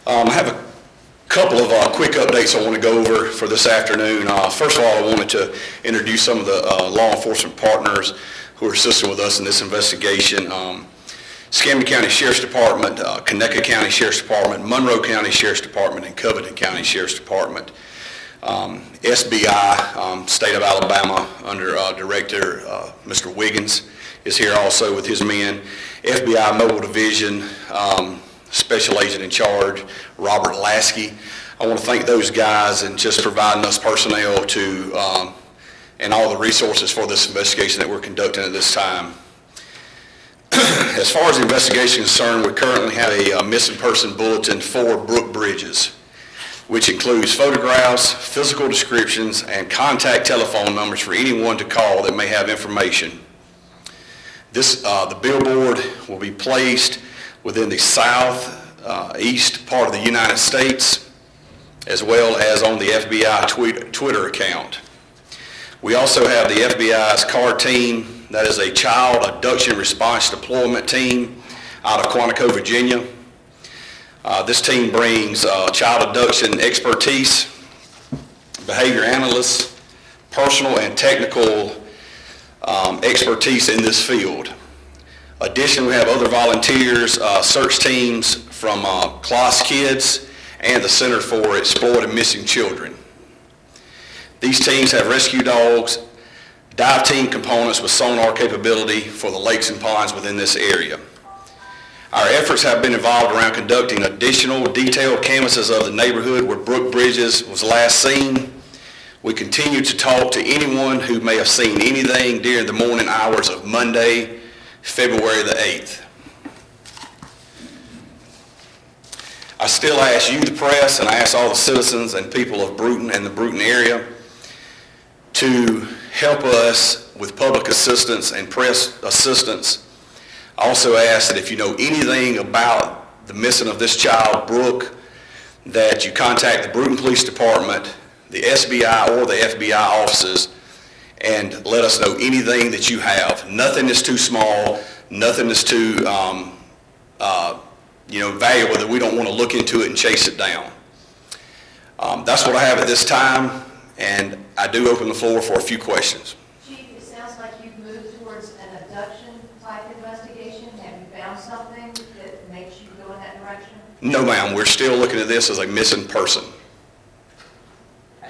I have a couple of quick updates I want to go over for this afternoon. First of all, I wanted to introduce some of the law enforcement partners who are assisting with us in this investigation. Escambia County Sheriff's Department, Conecuh County Sheriff's Department, Monroe County Sheriff's Department, and Covington County Sheriff's Department. SBI, State of Alabama, under Director Mr. Wiggins, is here also with his men. FBI Mobile Division, Special Agent in Charge, Robert Lasky. I want to thank those guys and just providing us personnel to and all the resources for this investigation that we're conducting at this time. As far as the investigation is concerned, we currently have a missing person bulletin for Brooke Bridges, which includes photographs, physical descriptions, and contact telephone numbers for anyone to call that may have information. The billboard will be placed within the southeast part of the United States, as well as on the FBI Twitter account. We also have the FBI's CAR team, that is a Child Abduction Response Deployment Team out of Quantico, Virginia. This team brings child abduction expertise, behavior analysts, personal and technical expertise in this field. Additionally, we have other volunteers, search teams from CLOS Kids and the Center for Exploited Missing Children. These teams have rescue dogs, dive team components with sonar capability for the lakes and ponds within this area. Our efforts have been involved around conducting additional detailed canvasses of the neighborhood where Brooke Bridges was last seen. We continue to talk to anyone who may have seen anything during the morning hours of Monday, February the 8th. I still ask you, the press, and I ask all the citizens and people of Brewton and the Brewton area to help us with public assistance and press assistance. I also ask that if you know anything about the missing of this child, Brooke, that you contact the Brewton Police Department, the SBI or the FBI offices, and let us know anything that you have. Nothing is too small, nothing is too valuable that we don't want to look into it and chase it down. That's what I have at this time, and I do open the floor for a few questions. Chief, it sounds like you've moved towards an abduction type investigation. Have you found something that makes you go in that direction? No, ma'am. We're still looking at this as a missing person.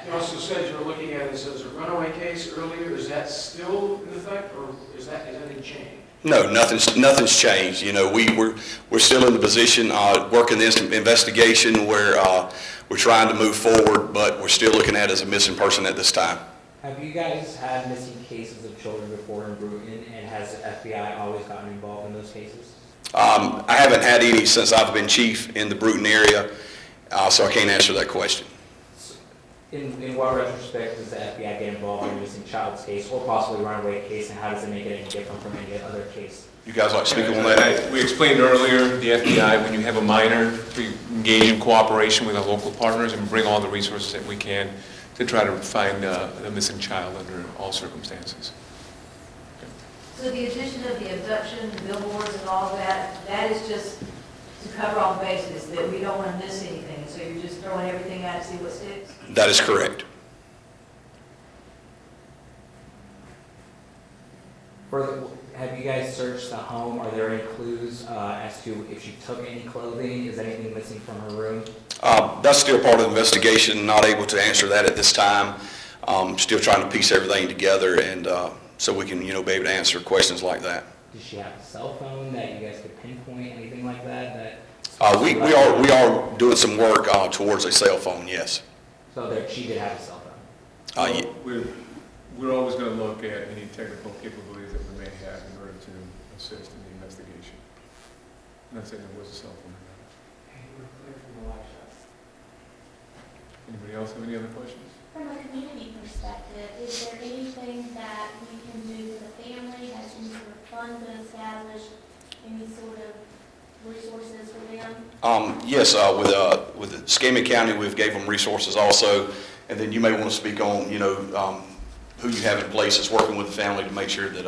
You also said you were looking at this as a runaway case earlier. Is that still in effect, or is anything changed? No, nothing's changed. You know, we're still in the position working this investigation where we're trying to move forward, but we're still looking at it as a missing person at this time. Have you guys had missing cases of children before in Brewton, and has the FBI always gotten involved in those cases? I haven't had any since I've been chief in the Brewton area, so I can't answer that question. In what retrospect does the FBI get involved in a missing child's case, or possibly runaway case, and how does it make it any different from any other case? You guys like to speak on that? We explained earlier, the FBI, when you have a minor, we engage in cooperation with our local partners and bring all the resources that we can to try to find the missing child under all circumstances. So the addition of the abduction, the billboards and all that is just to cover all bases, that we don't want to miss anything. So you're just throwing everything out to see what sticks? That is correct. Have you guys searched the home? Are there any clues as to if she took any clothing? Is anything missing from her room? That's still part of the investigation. Not able to answer that at this time. Still trying to piece everything together, and so we can, be able to answer questions like that. Does she have a cell phone that you guys could pinpoint, anything like that? We are doing some work towards a cell phone. Yes. So that she did have a cell phone. We're always going to look at any technical capabilities that we may have in order to assist in the investigation. I'm not saying there was a cell phone. Anybody else have any other questions? From a community perspective, is there anything that we can do for the family? Has any sort of fund been established? Any sort of resources for them? Yes, with the Escambia County, we've gave them resources also, and then you may want to speak on, who you have in place that's working with the family to make sure that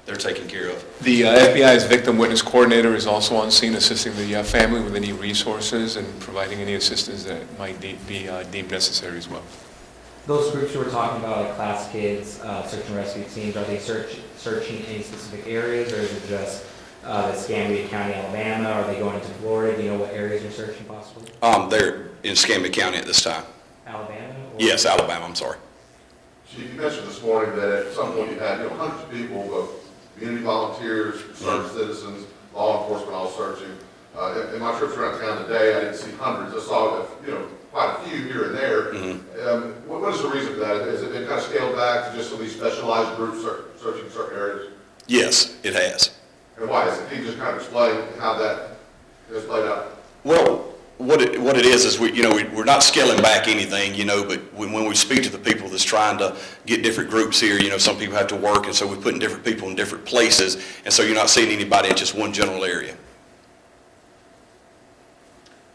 they're taken care of. The FBI's Victim Witness Coordinator is also on scene assisting the family with any resources and providing any assistance that might be deemed necessary as well. Those groups you were talking about, like class kids, search and rescue teams, are they searching any specific areas, or is it just Escambia County, Alabama? Are they going to Florida? Do you know what areas you're searching possibly? They're in Escambia County at this time. Alabama? Or? Yes, Alabama, I'm sorry. Chief, you mentioned this morning that at some point you had, hundreds of people, both community volunteers, concerned citizens, law enforcement all searching. In my trips around town today, I didn't see hundreds. I saw, quite a few here and there. What is the reason for that? Has it been kind of scaled back to just some of these specialized groups searching certain areas? Yes, it has. And why is it? Can you just kind of explain how that has played out? Well, what it is we're not scaling back anything, but when we speak to the people that's trying to get different groups here, some people have to work, and so we're putting different people in different places, and so you're not seeing anybody in just one general area.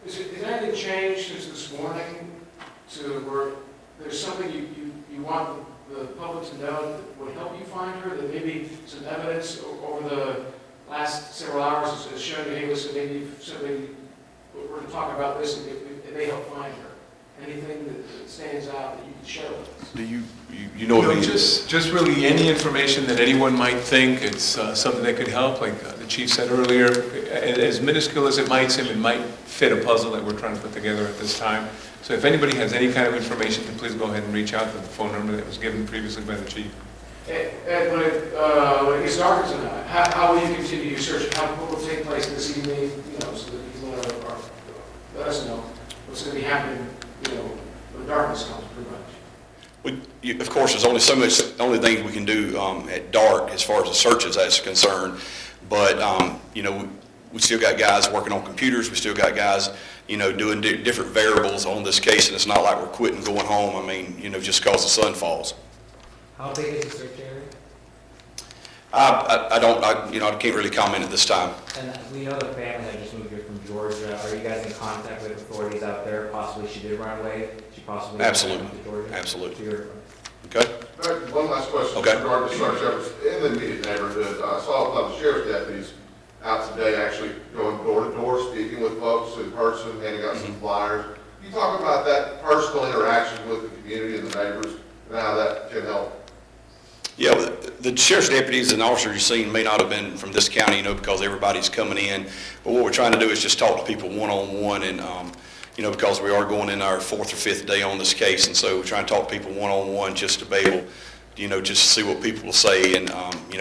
Has anything changed since this morning to where there's something you want the public to know that would help you find her, that maybe some evidence over the last several hours has shown you, hey, listen, maybe somebody, we're going to talk about this and it may help find her? Anything that stands out that you can share with us? Do you know what I mean? Just really any information that anyone might think it's something that could help, like the chief said earlier, as minuscule as it might seem, it might fit a puzzle that we're trying to put together at this time. So if anybody has any kind of information, then please go ahead and reach out to the phone number that was given previously by the chief. And when it gets darker tonight, how will you continue your search? What will take place this evening, so that people are let us know what's going to be happening, when darkness comes, pretty much. Of course, there's only so much, only things we can do at dark as far as the searches that's concerned. But, we still got guys working on computers. We still got guys, doing different variables on this case. And it's not like we're quitting going home. I mean, just because the sun falls. How big is the search area? I can't really comment at this time. And we know the family that just moved here from Georgia. Are you guys in contact with authorities out there? Possibly she did run away. She possibly Absolutely. went to Georgia. Absolutely. So Okay. All right, one last question. Okay. Regarding the search efforts in the immediate neighborhood, I saw a lot of the sheriff's deputies out today actually going door to door, speaking with folks in person, handing out some flyers. Can you talk about that personal interaction with the community and the neighbors and how that can help? Yeah, the sheriff's deputies and officers you've seen may not have been from this county, because everybody's coming in. But what we're trying to do is just talk to people one-on-one, and, because we are going in our 4th or 5th day on this case, and so we're trying to talk to people one-on-one just to be able, just to see what people will say and,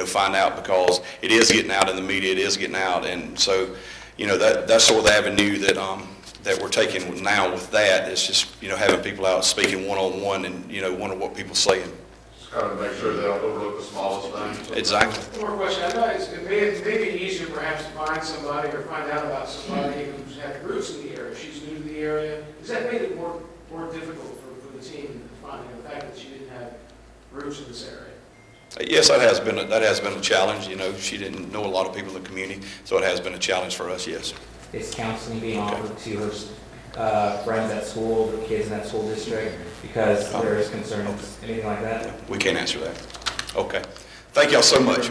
find out, because it is getting out in the media, it is getting out. And so, that's sort of the avenue that, that we're taking now with that, is just, having people out speaking one-on-one and, wonder what people are saying. Kind of make sure they don't overlook the smallest things. Exactly. One more question. I know it may be easier perhaps to find somebody or find out about somebody who's had roots in the area. If she's new to the area, has that made it more difficult for the team finding the fact that she didn't have roots in this area? Yes, that has been a challenge. She didn't know a lot of people in the community, so it has been a challenge for us, yes. Is counseling being offered to her friends at school, the kids in that school district, because there is concerns, anything like that? We can't answer that. Okay. Thank y'all so much.